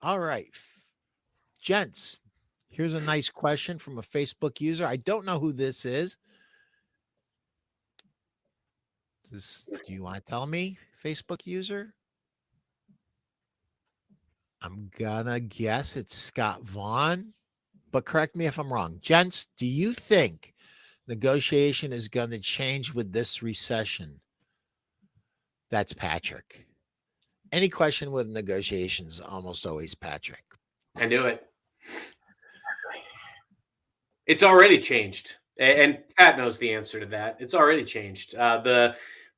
All right. Gents, here's a nice question from a Facebook user. I don't know who this is. Do you want to tell me, Facebook user? I'm gonna guess it's Scott Vaughn, but correct me if I'm wrong. Gents, do you think negotiation is going to change with this recession? That's Patrick. Any question with negotiations, almost always Patrick. I knew it. It's already changed, and Pat knows the answer to that. It's already changed.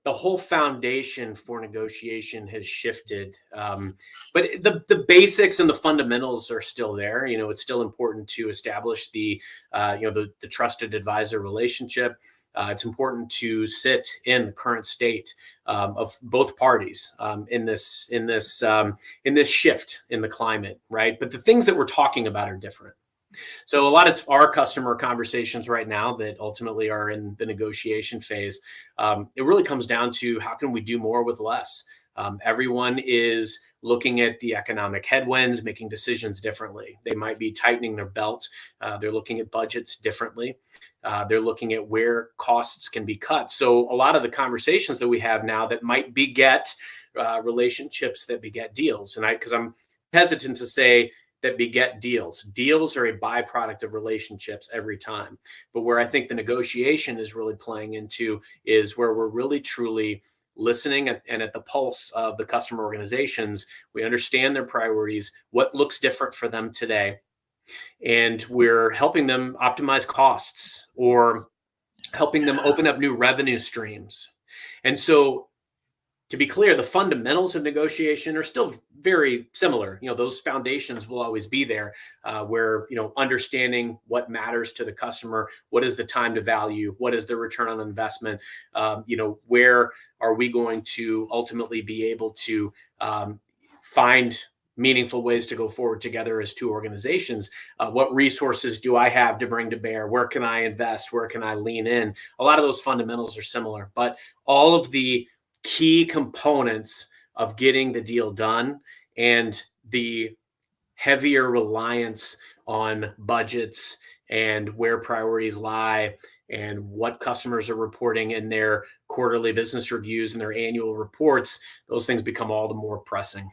The whole foundation for negotiation has shifted, but the basics and the fundamentals are still there. You know, it's still important to establish the trusted advisor relationship. It's important to sit in the current state of both parties in this shift in the climate, right? But the things that we're talking about are different. So a lot of our customer conversations right now that ultimately are in the negotiation phase, it really comes down to how can we do more with less. Everyone is looking at the economic headwinds, making decisions differently. They might be tightening their belt. They're looking at budgets differently. They're looking at where costs can be cut. So a lot of the conversations that we have now that might beget relationships that beget deals, and because I'm hesitant to say that beget deals. Deals are a byproduct of relationships every time. But where I think the negotiation is really playing into is where we're really truly listening and at the pulse of the customer organizations. We understand their priorities, what looks different for them today, and we're helping them optimize costs or helping them open up new revenue streams. And so to be clear, the fundamentals of negotiation are still very similar. You know, those foundations will always be there, where, you know, understanding what matters to the customer, what is the time to value, what is the return on investment, you know, where are we going to ultimately be able to find meaningful ways to go forward together as two organizations. What resources do I have to bring to bear? Where can I invest? Where can I lean in? A lot of those fundamentals are similar, but all of the key components of getting the deal done and the heavier reliance on budgets and where priorities lie and what customers are reporting in their quarterly business reviews and their annual reports, those things become all the more pressing.